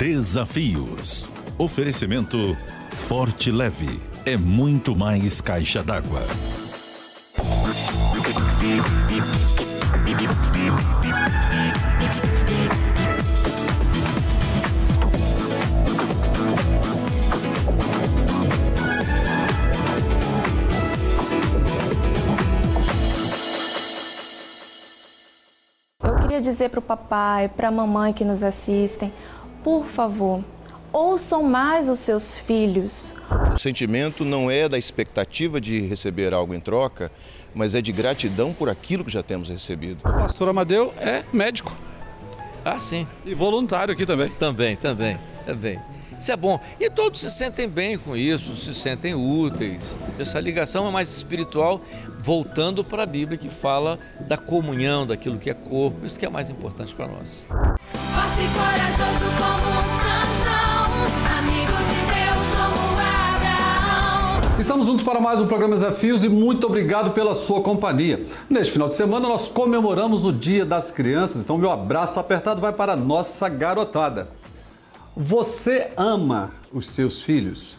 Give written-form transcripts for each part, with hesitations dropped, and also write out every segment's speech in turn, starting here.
Desafios. Oferecimento Forte Leve. É muito mais caixa d'água. Eu queria dizer para o papai, para a mamãe que nos assistem, por favor, ouçam mais os seus filhos. O sentimento não é da expectativa de receber algo em troca, mas é de gratidão por aquilo que já temos recebido. O pastor Amadeu é médico. Ah, sim. E voluntário aqui também. Também. Isso é bom. E todos se sentem bem com isso, se sentem úteis. Essa ligação é mais espiritual, voltando para a Bíblia, que fala da comunhão, daquilo que é corpo. Isso que é mais importante para nós. Forte e corajoso como Sansão, amigo de Deus como Abraão. Estamos juntos para mais um programa Desafios e muito obrigado pela sua companhia. Neste final de semana nós comemoramos o Dia das Crianças, então meu abraço apertado vai para a nossa garotada. Você ama os seus filhos?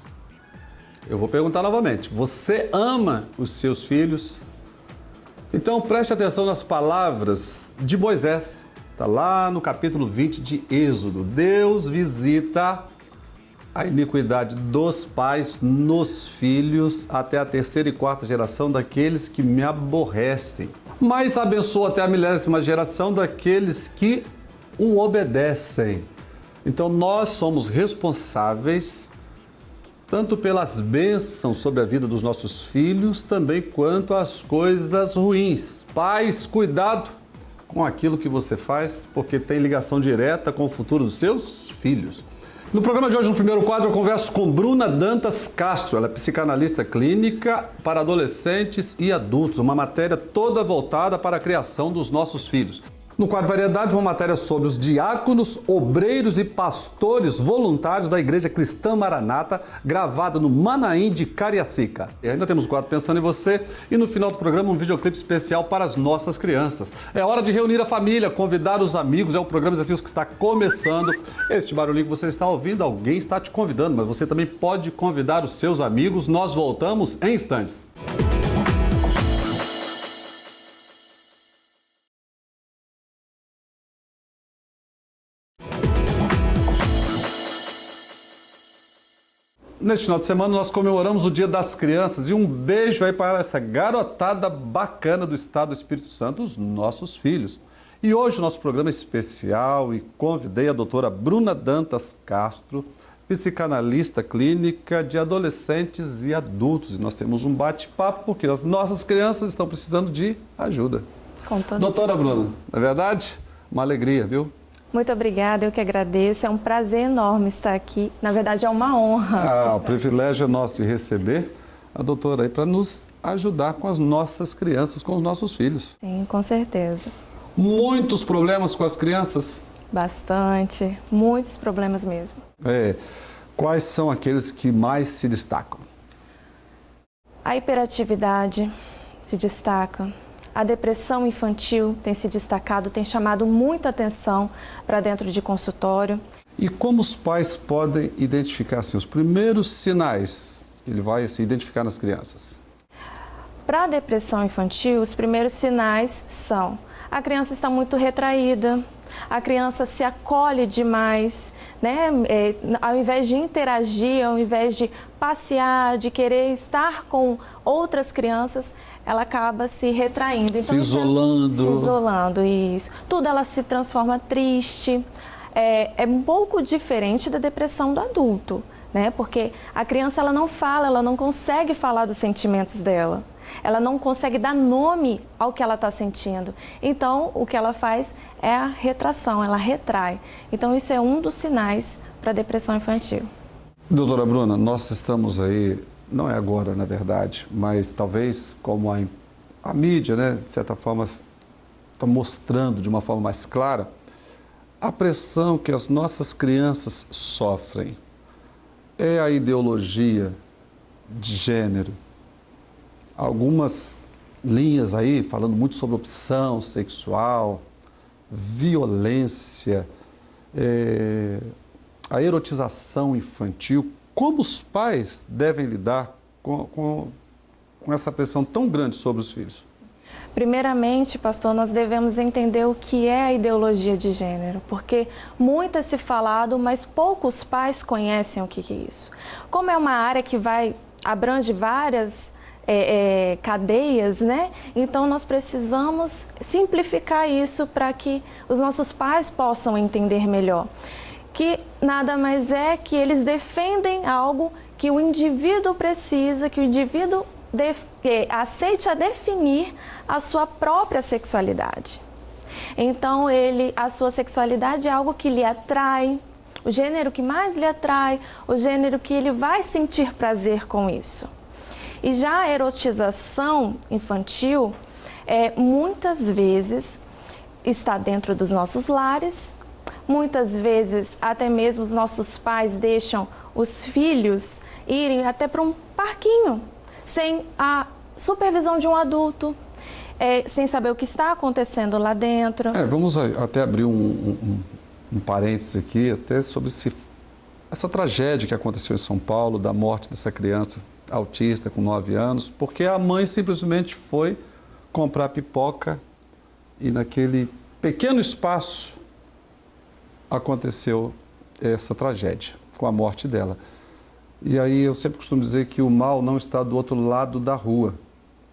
Eu vou perguntar novamente. Você ama os seus filhos? Então preste atenção nas palavras de Moisés. Está lá no capítulo 20 de Êxodo. Deus visita a iniquidade dos pais nos filhos até a terceira e quarta geração daqueles que me aborrecem. Mas abençoa até a 1000ª geração daqueles que o obedecem. Então nós somos responsáveis tanto pelas bênçãos sobre a vida dos nossos filhos, também quanto as coisas ruins. Pais, cuidado com aquilo que você faz, porque tem ligação direta com o futuro dos seus filhos. No programa de hoje, no primeiro quadro, eu converso com Bruna Dantas Castro. Ela é psicanalista clínica para adolescentes e adultos, uma matéria toda voltada para a criação dos nossos filhos. No quadro Variedade, uma matéria sobre os diáconos, obreiros e pastores voluntários da Igreja Cristã Maranata, gravada no Manaim de Cariacica. E ainda temos o quadro Pensando em Você e no final do programa um videoclipe especial para as nossas crianças. É hora de reunir a família, convidar os amigos, é o programa Desafios que está começando. Este barulhinho que você está ouvindo, alguém está te convidando, mas você também pode convidar os seus amigos. Nós voltamos em instantes. Neste final de semana nós comemoramos o Dia das Crianças e um beijo aí para essa garotada bacana do estado do Espírito Santo, os nossos filhos. E hoje o nosso programa é especial e convidei a doutora Bruna Dantas Castro, psicanalista clínica de adolescentes e adultos. E nós temos um bate-papo porque as nossas crianças estão precisando de ajuda. Doutora Bruna, não é verdade? Uma alegria, viu? Muito obrigada, eu que agradeço. É um prazer enorme estar aqui. Na verdade, é uma honra. O privilégio é nosso de receber a doutora aí para nos ajudar com as nossas crianças, com os nossos filhos. Sim, com certeza. Muitos problemas com as crianças? Bastante, muitos problemas mesmo. Quais são aqueles que mais se destacam? A hiperatividade se destaca. A depressão infantil tem se destacado, tem chamado muita atenção para dentro de consultório. E como os pais podem identificar assim, os primeiros sinais que ele vai se identificar nas crianças? Para a depressão infantil, os primeiros sinais são: a criança está muito retraída, a criança se acolhe demais, né? Ao invés de interagir, ao invés de passear, de querer estar com outras crianças, ela acaba se retraindo. Então, se isolando. Se isolando, isso. Tudo ela se transforma triste. É um pouco diferente da depressão do adulto, né? Porque a criança ela não fala, ela não consegue falar dos sentimentos dela. Ela não consegue dar nome ao que ela está sentindo. Então, o que ela faz é a retração, ela retrai. Então, isso é um dos sinais para a depressão infantil. Doutora Bruna, nós estamos aí, não é agora, na verdade, mas talvez como a mídia, né, de certa forma, está mostrando de uma forma mais clara a pressão que as nossas crianças sofrem. É a ideologia de gênero. Algumas linhas aí falando muito sobre opção sexual, violência, a erotização infantil, como os pais devem lidar com essa pressão tão grande sobre os filhos? Primeiramente, pastor, nós devemos entender o que é a ideologia de gênero, porque muito é se falado, mas poucos pais conhecem o que é isso. Como é uma área que abrange várias cadeias, né? Então nós precisamos simplificar isso para que os nossos pais possam entender melhor. Que nada mais é que eles defendem algo que o indivíduo precisa, que o indivíduo aceite a definir a sua própria sexualidade. Então, a sua sexualidade é algo que lhe atrai, o gênero que mais lhe atrai, o gênero que ele vai sentir prazer com isso. E já a erotização infantil, muitas vezes, está dentro dos nossos lares, muitas vezes até mesmo os nossos pais deixam os filhos irem até para um parquinho, sem a supervisão de um adulto, sem saber o que está acontecendo lá dentro. Vamos até abrir um parênteses aqui, até sobre essa tragédia que aconteceu em São Paulo, da morte dessa criança autista com 9 anos, porque a mãe simplesmente foi comprar pipoca e naquele pequeno espaço aconteceu essa tragédia, com a morte dela. E aí eu sempre costumo dizer que o mal não está do outro lado da rua,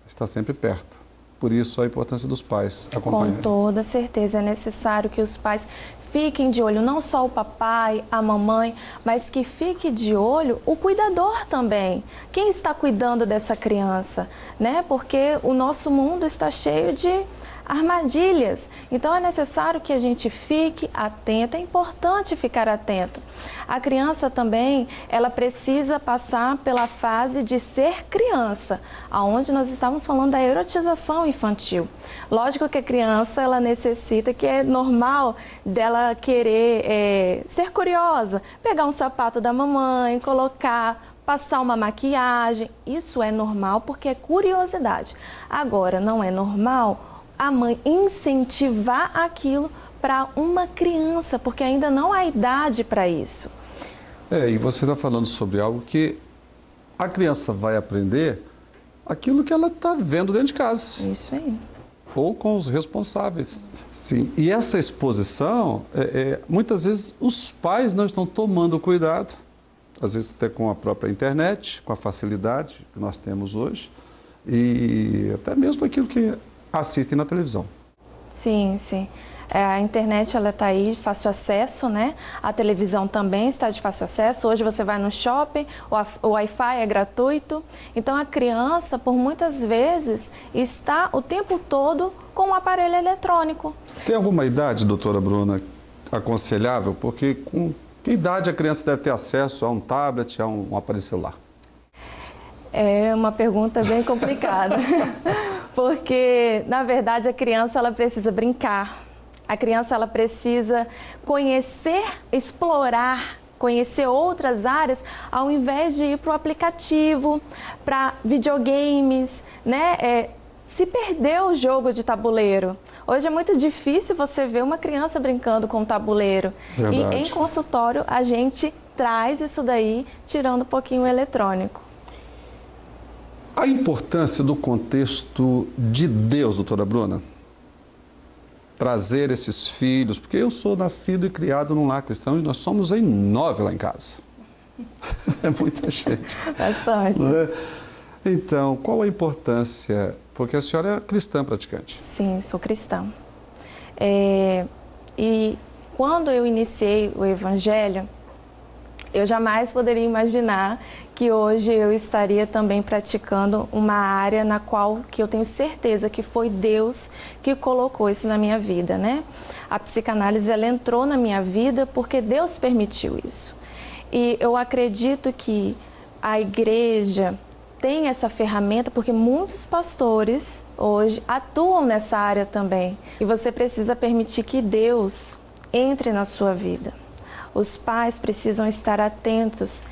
está sempre perto. Por isso a importância dos pais acompanharem. Com toda certeza é necessário que os pais fiquem de olho, não só o papai, a mamãe, mas que fique de olho o cuidador também. Quem está cuidando dessa criança, né? Porque o nosso mundo está cheio de armadilhas. Então é necessário que a gente fique atento, é importante ficar atento. A criança também, ela precisa passar pela fase de ser criança, aonde nós estávamos falando da erotização infantil. Lógico que a criança, ela necessita, que é normal dela querer ser curiosa, pegar um sapato da mamãe, colocar, passar uma maquiagem, isso é normal porque é curiosidade. Agora, não é normal a mãe incentivar aquilo para uma criança, porque ainda não há idade para isso. E você está falando sobre algo que a criança vai aprender aquilo que ela está vendo dentro de casa. Isso aí. Ou com os responsáveis. Sim. E essa exposição, muitas vezes os pais não estão tomando cuidado, às vezes até com a própria internet, com a facilidade que nós temos hoje, e até mesmo aquilo que assistem na televisão. Sim, sim. A internet, ela está aí de fácil acesso, né? A televisão também está de fácil acesso. Hoje você vai no shopping, o Wi-Fi é gratuito. Então a criança, por muitas vezes, está o tempo todo com um aparelho eletrônico. Tem alguma idade, doutora Bruna, aconselhável? Porque com que idade a criança deve ter acesso a um tablet, a um aparelho celular? É uma pergunta bem complicada, porque, na verdade, a criança ela precisa brincar, a criança ela precisa conhecer, explorar, conhecer outras áreas, ao invés de ir para o aplicativo, para videogames, né? Se perdeu o jogo de tabuleiro. Hoje é muito difícil você ver uma criança brincando com tabuleiro. Verdade. E em consultório a gente traz isso daí, tirando um pouquinho o eletrônico. A importância do contexto de Deus, doutora Bruna, trazer esses filhos, porque eu sou nascido e criado num lar cristão e nós somos em 9 lá em casa. É muita gente. Bastante. Não é? Então, qual a importância? Porque a senhora é cristã praticante. Sim, sou cristã. E quando eu iniciei o Evangelho, eu jamais poderia imaginar que hoje eu estaria também praticando uma área na qual que eu tenho certeza que foi Deus que colocou isso na minha vida, né? A psicanálise, ela entrou na minha vida porque Deus permitiu isso. E eu acredito que a igreja tem essa ferramenta porque muitos pastores hoje atuam nessa área também. E você precisa permitir que Deus entre na sua vida. Os pais precisam estar atentos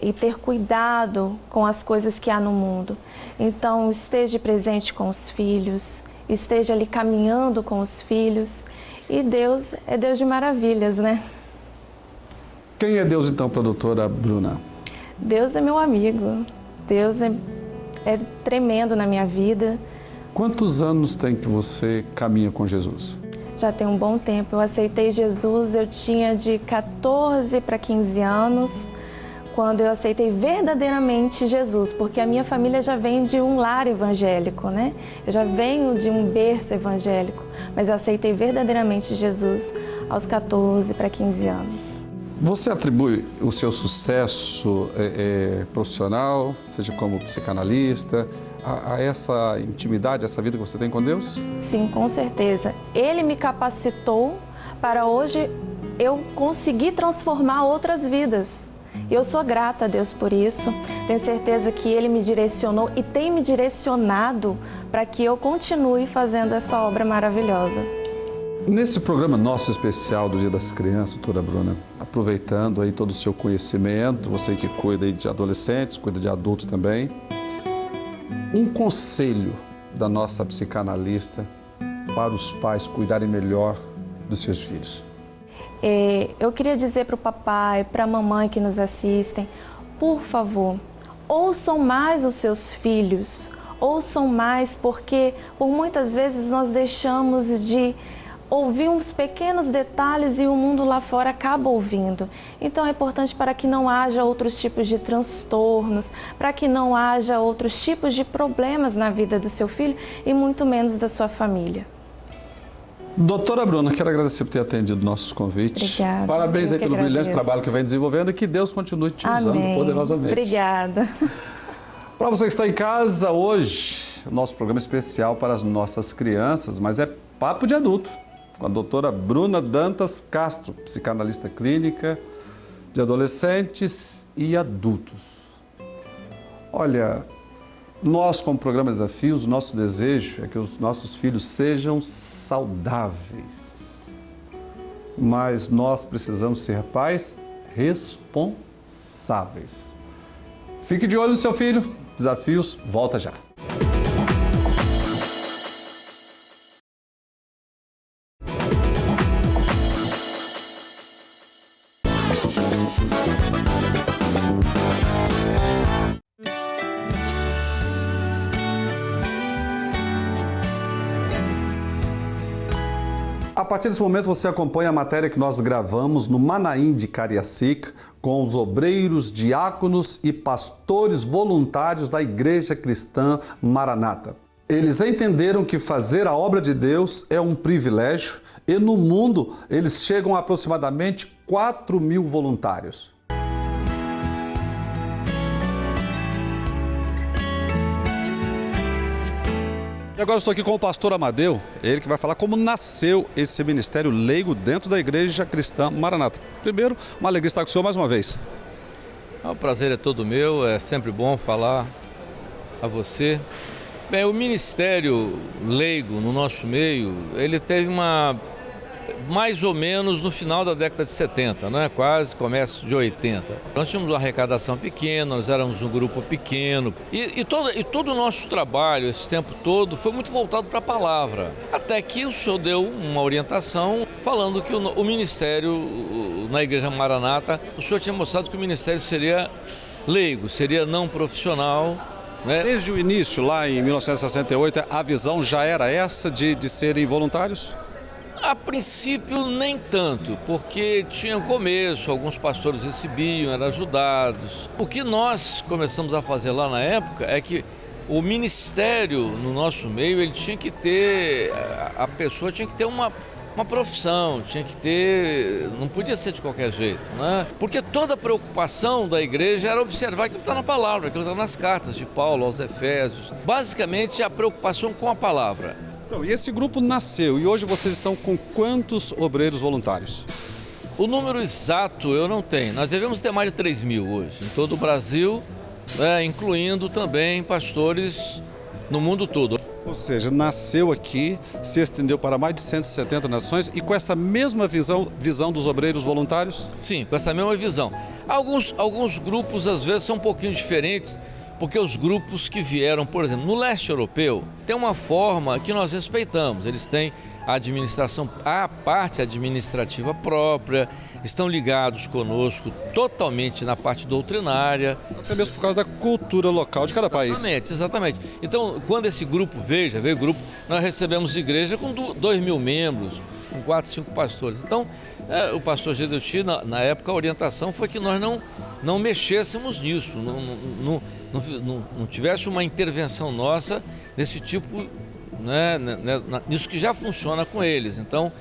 e ter cuidado com as coisas que há no mundo. Então, esteja presente com os filhos, esteja ali caminhando com os filhos. E Deus é Deus de maravilhas, né? Quem é Deus então para a doutora Bruna? Deus é meu amigo. Deus é tremendo na minha vida. Quantos anos tem que você caminha com Jesus? Já tem um bom tempo. Eu aceitei Jesus, eu tinha de 14 para 15 anos, quando eu aceitei verdadeiramente Jesus, porque a minha família já vem de um lar evangélico, né? Eu já venho de um berço evangélico, mas eu aceitei verdadeiramente Jesus aos 14 para 15 anos. Você atribui o seu sucesso profissional, seja como psicanalista, a essa intimidade, essa vida que você tem com Deus? Sim, com certeza. Ele me capacitou para hoje eu conseguir transformar outras vidas. E eu sou grata a Deus por isso. Tenho certeza que Ele me direcionou e tem me direcionado para que eu continue fazendo essa obra maravilhosa. Nesse programa nosso especial do Dia das Crianças, doutora Bruna, aproveitando aí todo o seu conhecimento, você que cuida aí de adolescentes, cuida de adultos também, um conselho da nossa psicanalista para os pais cuidarem melhor dos seus filhos. Eu queria dizer para o papai, para a mamãe que nos assistem, por favor, ouçam mais os seus filhos, ouçam mais, porque por muitas vezes nós deixamos de ouvir uns pequenos detalhes e o mundo lá fora acaba ouvindo. Então é importante para que não haja outros tipos de transtornos, para que não haja outros tipos de problemas na vida do seu filho e muito menos da sua família. Doutora Bruna, quero agradecer por ter atendido nossos convites. Obrigada. Parabéns aí pelo agradeço. brilhante trabalho que vem desenvolvendo e que Deus continue te usando Amém. poderosamente. Obrigada. Para você que está em casa hoje, o nosso programa é especial para as nossas crianças, mas é papo de adulto, com a doutora Bruna Dantas Castro, psicanalista clínica de adolescentes e adultos. Olha, nós como programa Desafios, o nosso desejo é que os nossos filhos sejam saudáveis, mas nós precisamos ser pais responsáveis. Fique de olho no seu filho. Desafios, volta já. A partir desse momento você acompanha a matéria que nós gravamos no Manaim de Cariacica com os obreiros, diáconos e pastores voluntários da Igreja Cristã Maranata. Eles entenderam que fazer a obra de Deus é um privilégio e no mundo eles chegam a aproximadamente 4.000 voluntários. E agora estou aqui com o pastor Amadeu, ele que vai falar como nasceu esse ministério leigo dentro da Igreja Cristã Maranata. Primeiro, uma alegria estar com o senhor mais uma vez. O prazer é todo meu, é sempre bom falar a você. Bem, o ministério leigo no nosso meio, ele teve mais ou menos no final da década de 70, né? Quase começo de 80. Nós tínhamos uma arrecadação pequena, nós éramos um grupo pequeno e todo o nosso trabalho, esse tempo todo, foi muito voltado para a palavra. Até que o senhor deu uma orientação falando que o ministério na Igreja Maranata, o senhor tinha mostrado que o ministério seria leigo, seria não profissional. Né? Desde o início, lá em 1968, a visão já era essa de serem voluntários? A princípio nem tanto, porque tinha começo, alguns pastores recebiam, eram ajudados. O que nós começamos a fazer lá na época é que o ministério no nosso meio, ele tinha que ter, a pessoa tinha que ter uma profissão, tinha que ter, não podia ser de qualquer jeito, né? Porque toda a preocupação da igreja era observar aquilo que está na palavra, aquilo que está nas cartas de Paulo aos Efésios. Basicamente a preocupação com a palavra. Então, e esse grupo nasceu e hoje vocês estão com quantos obreiros voluntários? O número exato eu não tenho. Nós devemos ter mais de 3.000 hoje, em todo o Brasil, né, incluindo também pastores no mundo todo. Ou seja, nasceu aqui, se estendeu para mais de 170 nações e com essa mesma visão dos obreiros voluntários? Sim, com essa mesma visão. Alguns grupos às vezes são um pouquinho diferentes, porque os grupos que vieram, por exemplo, no leste europeu, tem uma forma que nós respeitamos. Eles têm a administração, a parte administrativa própria, estão ligados conosco totalmente na parte doutrinária. Até mesmo por causa da cultura local de cada país. Exatamente. Então, quando esse grupo veio o grupo, nós recebemos igreja com 2.000 membros, com 4, 5 pastores. Então, o pastor Gedeuti, na época, a orientação foi que nós não mexêssemos nisso, não tivesse uma intervenção nossa nesse tipo, né, nisso que já funciona com eles. Então,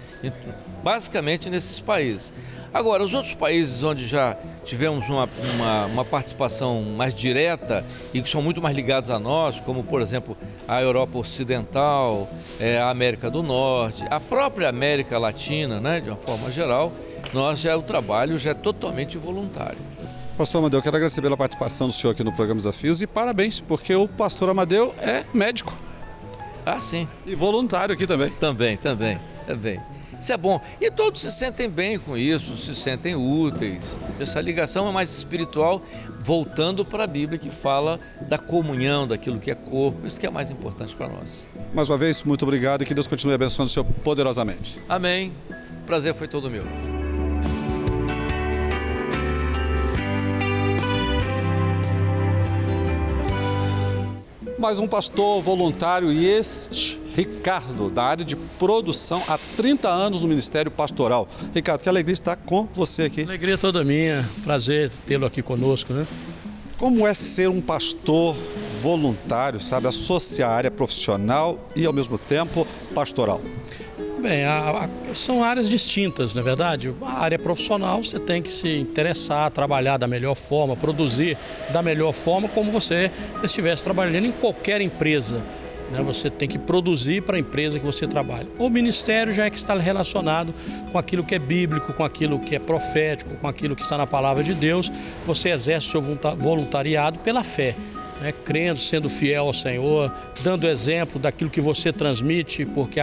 basicamente nesses países. Agora, os outros países onde já tivemos uma participação mais direta e que são muito mais ligados a nós, como, por exemplo, a Europa Ocidental, a América do Norte, a própria América Latina, né, de uma forma geral, o trabalho já é totalmente voluntário. Pastor Amadeu, eu quero agradecer pela participação do senhor aqui no programa Desafios e parabéns, porque o pastor Amadeu é médico. Ah, sim. E voluntário aqui também. Também. Isso é bom. E todos se sentem bem com isso, se sentem úteis. Essa ligação é mais espiritual, voltando para a Bíblia, que fala da comunhão, daquilo que é corpo. Isso que é mais importante para nós. Mais uma vez, muito obrigado e que Deus continue abençoando o senhor poderosamente. Amém. O prazer foi todo meu. Mais um pastor voluntário e este, Ricardo, da área de produção, há 30 anos no Ministério Pastoral. Ricardo, que alegria estar com você aqui. Alegria toda minha, prazer tê-lo aqui conosco, né? Como é ser um pastor voluntário, sabe, associar a área profissional e ao mesmo tempo pastoral? Bem, são áreas distintas, não é verdade? A área profissional você tem que se interessar, trabalhar da melhor forma, produzir da melhor forma, como você estivesse trabalhando em qualquer empresa, né? Você tem que produzir para a empresa que você trabalha. O ministério já é que está relacionado com aquilo que é bíblico, com aquilo que é profético, com aquilo que está na palavra de Deus. Você exerce o seu voluntariado pela fé, né? Crendo, sendo fiel ao Senhor, dando exemplo daquilo que você transmite, porque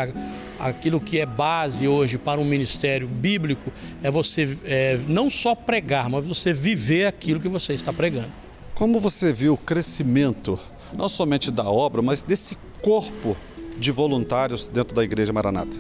aquilo que é base hoje para um ministério bíblico é você não só pregar, mas você viver aquilo que você está pregando. Como você viu o crescimento, não somente da obra, mas desse corpo de voluntários dentro da Igreja Maranata?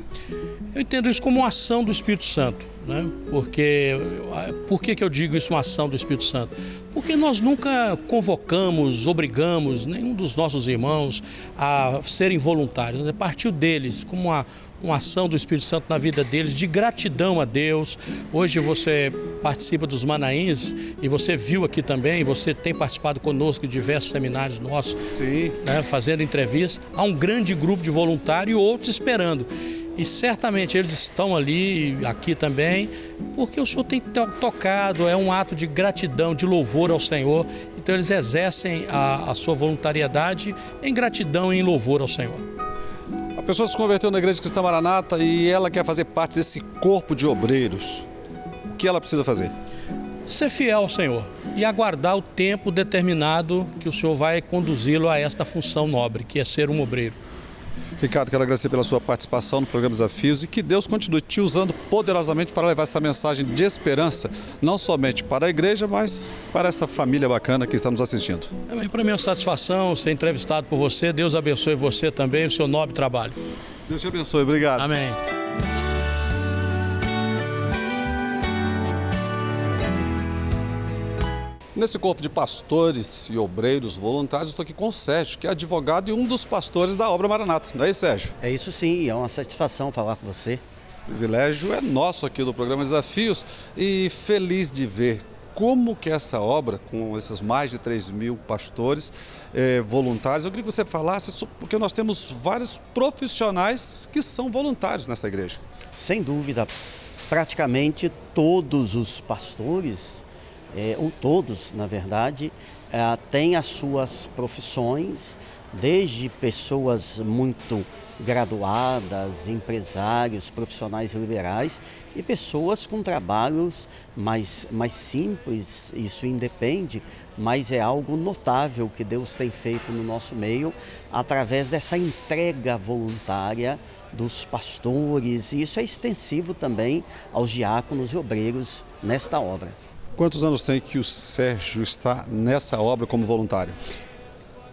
Eu entendo isso como uma ação do Espírito Santo, né? Por que eu digo isso, uma ação do Espírito Santo? Porque nós nunca convocamos, obrigamos nenhum dos nossos irmãos a serem voluntários. Né? Partiu deles como uma ação do Espírito Santo na vida deles, de gratidão a Deus. Hoje você participa dos Manaíns e você viu aqui também, você tem participado conosco em diversos seminários nossos, né, fazendo entrevistas. Há um grande grupo de voluntários e outros esperando. E certamente eles estão ali, aqui também, porque o Senhor tem tocado, é um ato de gratidão, de louvor ao Senhor. Então eles exercem a sua voluntariedade em gratidão e em louvor ao Senhor. A pessoa se converteu na Igreja Cristã Maranata e ela quer fazer parte desse corpo de obreiros. O que ela precisa fazer? Ser fiel ao Senhor e aguardar o tempo determinado que o Senhor vai conduzi-lo a esta função nobre, que é ser um obreiro. Ricardo, quero agradecer pela sua participação no programa Desafios e que Deus continue te usando poderosamente para levar essa mensagem de esperança, não somente para a igreja, mas para essa família bacana que está nos assistindo. Para mim é uma satisfação ser entrevistado por você. Deus abençoe você também, o seu nobre trabalho. Deus te abençoe, obrigado. Amém. Nesse corpo de pastores e obreiros voluntários, estou aqui com o Sérgio, que é advogado e um dos pastores da obra Maranata. Não é isso, Sérgio? É isso sim, é uma satisfação falar com você. O privilégio é nosso aqui do programa Desafios e feliz de ver como que essa obra, com esses mais de 3.000 pastores voluntários, eu queria que você falasse, porque nós temos vários profissionais que são voluntários nessa igreja. Sem dúvida, praticamente todos os pastores, ou todos, na verdade, têm as suas profissões, desde pessoas muito graduadas, empresários, profissionais liberais e pessoas com trabalhos mais simples. Isso independe, mas é algo notável que Deus tem feito no nosso meio através dessa entrega voluntária dos pastores, e isso é extensivo também aos diáconos e obreiros nesta obra. Quantos anos tem que o Sérgio está nessa obra como voluntário?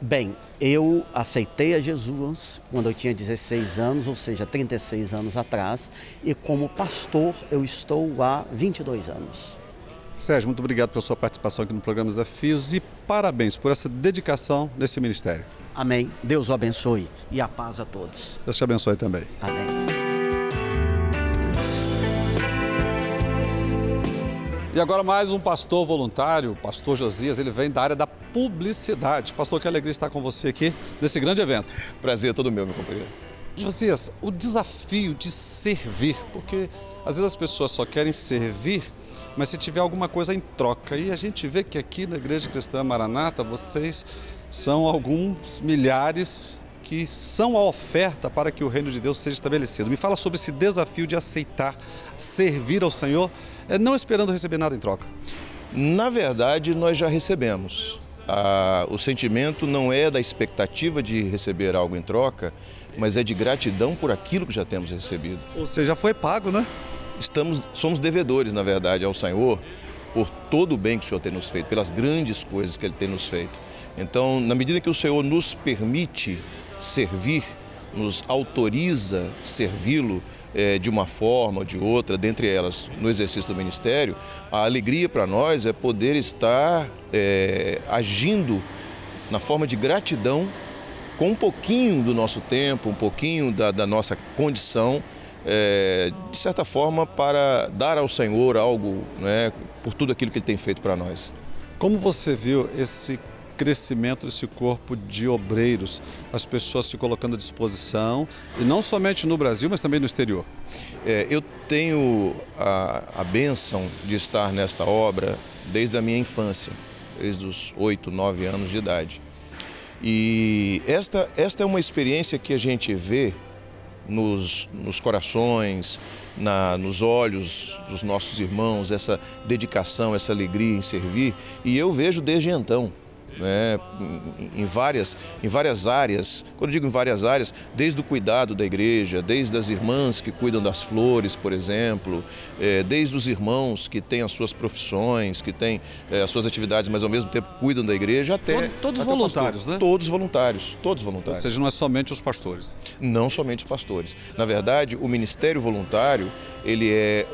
Bem, eu aceitei a Jesus quando eu tinha 16 anos, ou seja, 36 anos atrás, e como pastor eu estou há 22 anos. Sérgio, muito obrigado pela sua participação aqui no programa Desafios e parabéns por essa dedicação nesse ministério. Amém. Deus o abençoe e a paz a todos. Deus te abençoe também. Amém. E agora mais um pastor voluntário, o pastor Josias, ele vem da área da publicidade. Pastor, que alegria estar com você aqui nesse grande evento. Prazer é todo meu companheiro. Josias, o desafio de servir, porque às vezes as pessoas só querem servir, mas se tiver alguma coisa em troca. E a gente vê que aqui na Igreja Cristã Maranata, vocês são alguns milhares que são a oferta para que o reino de Deus seja estabelecido. Me fala sobre esse desafio de aceitar, servir ao Senhor, não esperando receber nada em troca. Na verdade, nós já recebemos. O sentimento não é da expectativa de receber algo em troca, mas é de gratidão por aquilo que já temos recebido. Ou seja, foi pago, né? Somos devedores, na verdade, ao Senhor por todo o bem que o Senhor tem nos feito, pelas grandes coisas que Ele tem nos feito. Então, na medida que o Senhor nos permite servir, nos autoriza servi-lo de uma forma ou de outra, dentre elas no exercício do ministério, a alegria para nós é poder estar agindo na forma de gratidão com um pouquinho do nosso tempo, um pouquinho da nossa condição, de certa forma, para dar ao Senhor algo, né, por tudo aquilo que Ele tem feito para nós. Como você viu esse crescimento desse corpo de obreiros, as pessoas se colocando à disposição, e não somente no Brasil, mas também no exterior? Eu tenho a bênção de estar nesta obra desde a minha infância, desde os 8, 9 anos de idade. E esta é uma experiência que a gente vê nos corações, nos olhos dos nossos irmãos, essa dedicação, essa alegria em servir, e eu vejo desde então, né, em várias áreas. Quando eu digo em várias áreas, desde o cuidado da igreja, desde as irmãs que cuidam das flores, por exemplo, desde os irmãos que têm as suas profissões, que têm as suas atividades, mas ao mesmo tempo cuidam da igreja, até... Todos voluntários, né? Todos voluntários, todos voluntários. Ou seja, não é somente os pastores. Não somente os pastores. Na verdade, o ministério voluntário, ele é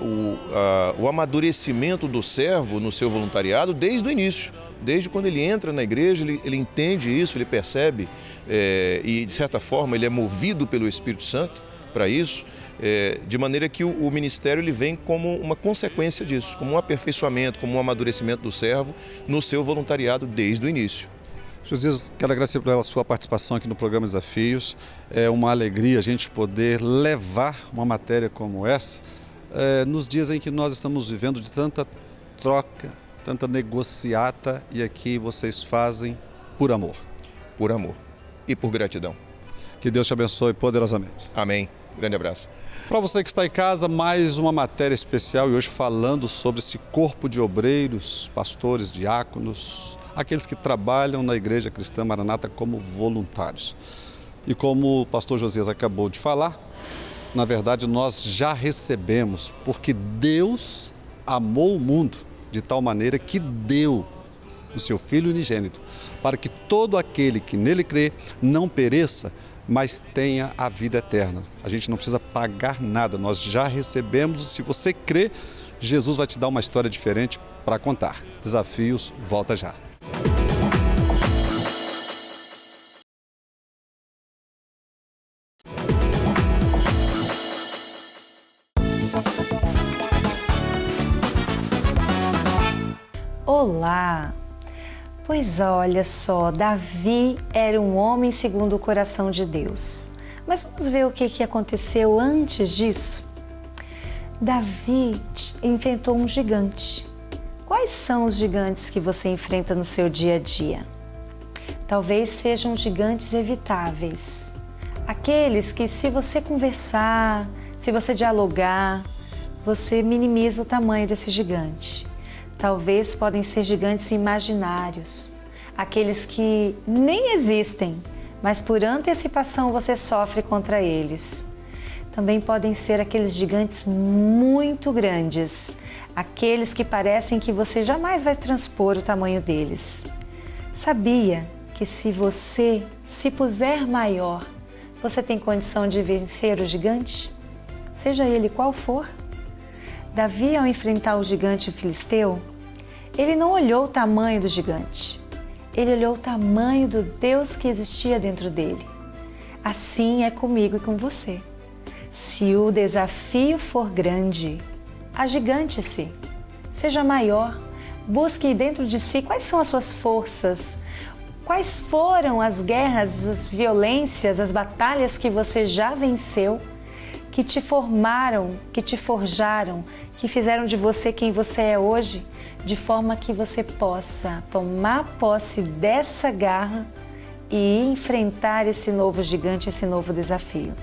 o amadurecimento do servo no seu voluntariado desde o início. Desde quando ele entra na igreja, ele entende isso, ele percebe e, de certa forma, ele é movido pelo Espírito Santo para isso, de maneira que o ministério ele vem como uma consequência disso, como um aperfeiçoamento, como um amadurecimento do servo no seu voluntariado desde o início. Josias, quero agradecer pela sua participação aqui no programa Desafios. É uma alegria a gente poder levar uma matéria como essa nos dias em que nós estamos vivendo de tanta troca, tanta negociata, e aqui vocês fazem por amor. Por amor e por gratidão. Que Deus te abençoe poderosamente. Amém. Grande abraço. Para você que está em casa, mais uma matéria especial, e hoje falando sobre esse corpo de obreiros, pastores, diáconos, aqueles que trabalham na Igreja Cristã Maranata como voluntários. E como o pastor Josias acabou de falar, na verdade nós já recebemos, porque Deus amou o mundo de tal maneira que deu o seu Filho unigênito, para que todo aquele que nele crê não pereça, mas tenha a vida eterna. A gente não precisa pagar nada, nós já recebemos, e se você crê, Jesus vai te dar uma história diferente para contar. Desafios, volta já. Olá! Pois olha só, Davi era um homem segundo o coração de Deus. Mas vamos ver o que aconteceu antes disso? Davi enfrentou um gigante. Quais são os gigantes que você enfrenta no seu dia a dia? Talvez sejam gigantes evitáveis. Aqueles que, se você conversar, se você dialogar, você minimiza o tamanho desse gigante. Talvez podem ser gigantes imaginários, aqueles que nem existem, mas por antecipação você sofre contra eles. Também podem ser aqueles gigantes muito grandes, aqueles que parecem que você jamais vai transpor o tamanho deles. Sabia que se você se puser maior, você tem condição de vencer o gigante? Seja ele qual for. Davi, ao enfrentar o gigante filisteu, ele não olhou o tamanho do gigante. Ele olhou o tamanho do Deus que existia dentro dele. Assim é comigo e com você. Se o desafio for grande, agigante-se, seja maior, busque dentro de si quais são as suas forças, quais foram as guerras, as violências, as batalhas que você já venceu, que te formaram, que te forjaram, que fizeram de você quem você é hoje, de forma que você possa tomar posse dessa garra e enfrentar esse novo gigante, esse novo desafio.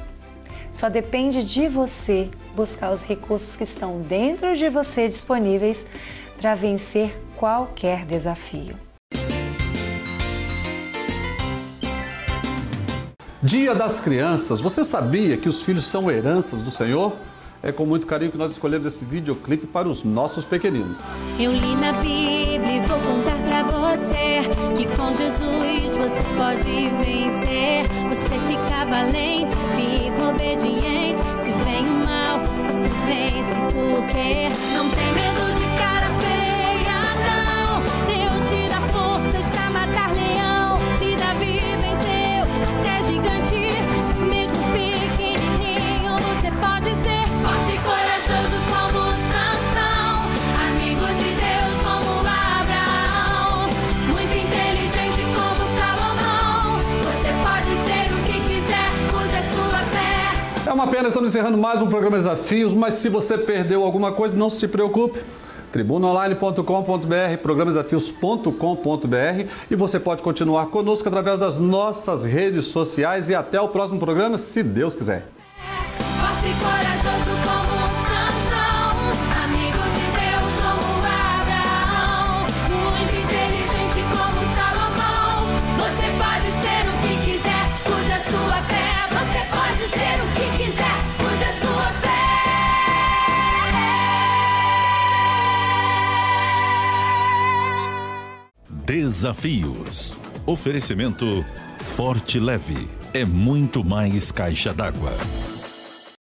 Só depende de você buscar os recursos que estão dentro de você disponíveis para vencer qualquer desafio. Dia das Crianças. Você sabia que os filhos são heranças do Senhor? É com muito carinho que nós escolhemos esse videoclipe para os nossos pequeninos. Eu li na Bíblia e vou contar pra você que com Jesus você pode vencer. Você fica valente, fica obediente. Se vem o mal, você vence porque não tem medo de cara feia, não. Deus te dá forças pra matar leão. Se Davi venceu até gigante, mesmo pequenininho, você pode ser forte e corajoso como Sansão, amigo de Deus como Abraão, muito inteligente como Salomão. Você pode ser o que quiser, use a sua fé. É uma pena, estamos encerrando mais um programa Desafios, mas se você perdeu alguma coisa, não se preocupe. tribunaonline.com.br, programasdesafios.com.br, e você pode continuar conosco através das nossas redes sociais e até o próximo programa, se Deus quiser. Forte e corajoso como Sansão, amigo de Deus como Abraão, muito inteligente como Salomão. Você pode ser o que quiser, use a sua fé. Você pode ser o que quiser, use a sua fé. Desafios. Oferecimento Forte Leve. É muito mais caixa d'água.